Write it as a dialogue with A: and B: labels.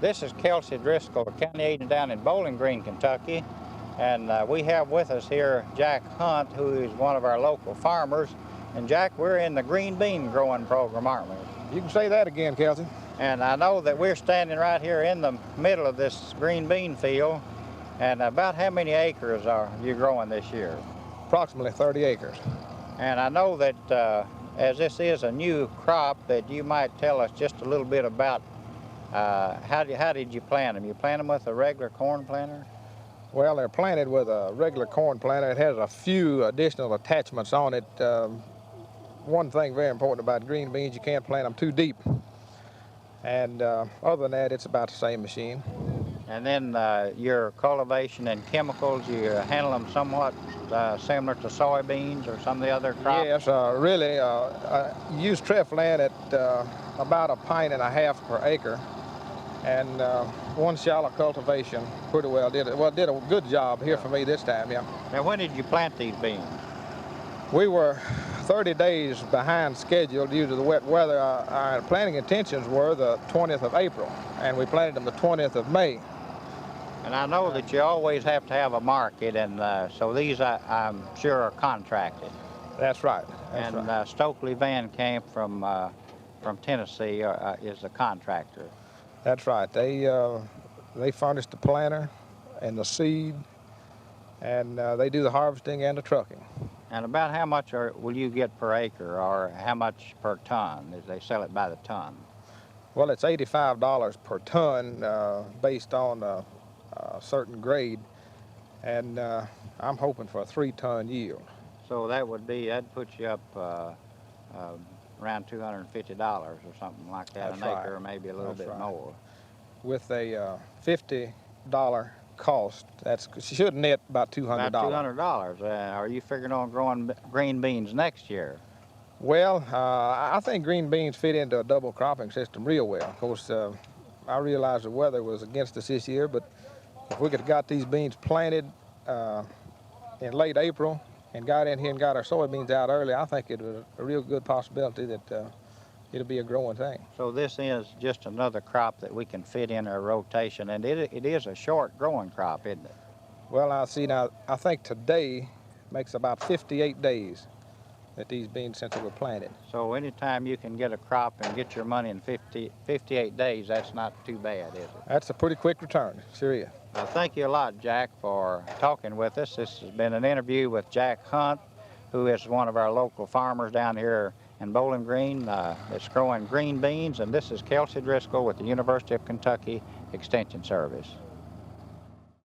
A: This is Kelsey Driscoll, county agent down in Bowling Green, Kentucky. And we have with us here Jack Hunt, who is one of our local farmers. And Jack, we're in the green bean growing program, aren't we?
B: You can say that again, Kelsey.
A: And I know that we're standing right here in the middle of this green bean field. And about how many acres are you growing this year?
B: Approximately 30 acres.
A: And I know that as this is a new crop, that you might tell us just a little bit about how did you plant them? You plant them with a regular corn planter?
B: Well, they're planted with a regular corn planter. It has a few additional attachments on it. One thing very important about green beans, you can't plant them too deep. And other than that, it's about the same machine.
A: And then your cultivation and chemicals, you handle them somewhat similar to soybeans or some of the other crops?
B: Yes, really, I use Treflan at about 1.5 pints per acre. And one shallow cultivation pretty well did it. Well, did a good job here for me this time, yeah.
A: Now, when did you plant these beans?
B: We were 30 days behind schedule due to the wet weather. Our planting intentions were the 20th of April, and we planted them the 20th of May.
A: And I know that you always have to have a market, and so these, I'm sure, are contracted.
B: That's right.
A: And Stokely Van Camp from Tennessee is the contractor.
B: That's right. They furnish the planter and the seed, and they do the harvesting and the trucking.
A: And about how much will you get per acre, or how much per ton? They sell it by the ton.
B: Well, it's $85 per ton based on a certain grade, and I'm hoping for a 3-ton yield.
A: So that'd put you up around $250 or something like that an acre, or maybe a little bit more.
B: With a $50 cost, that should net about $200.
A: About $200. Are you figuring on growing green beans next year?
B: Well, I think green beans fit into a double cropping system real well. Of course, I realized the weather was against us this year, but if we could have got these beans planted in late April and got in here and got our soybeans out early, I think it was a real good possibility that it'll be a growing thing.
A: So this is just another crop that we can fit in our rotation, and it is a short growing crop, isn't it?
B: Well, I think today makes about 58 days that these beans since they were planted.
A: So anytime you can get a crop and get your money in 58 days, that's not too bad, is it?
B: That's a pretty quick return, sure is.
A: Thank you a lot, Jack, for talking with us. This has been an interview with Jack Hunt, who is one of our local farmers down here in Bowling Green that's growing green beans, and this is Kelsey Driscoll with the University of Kentucky Extension Service.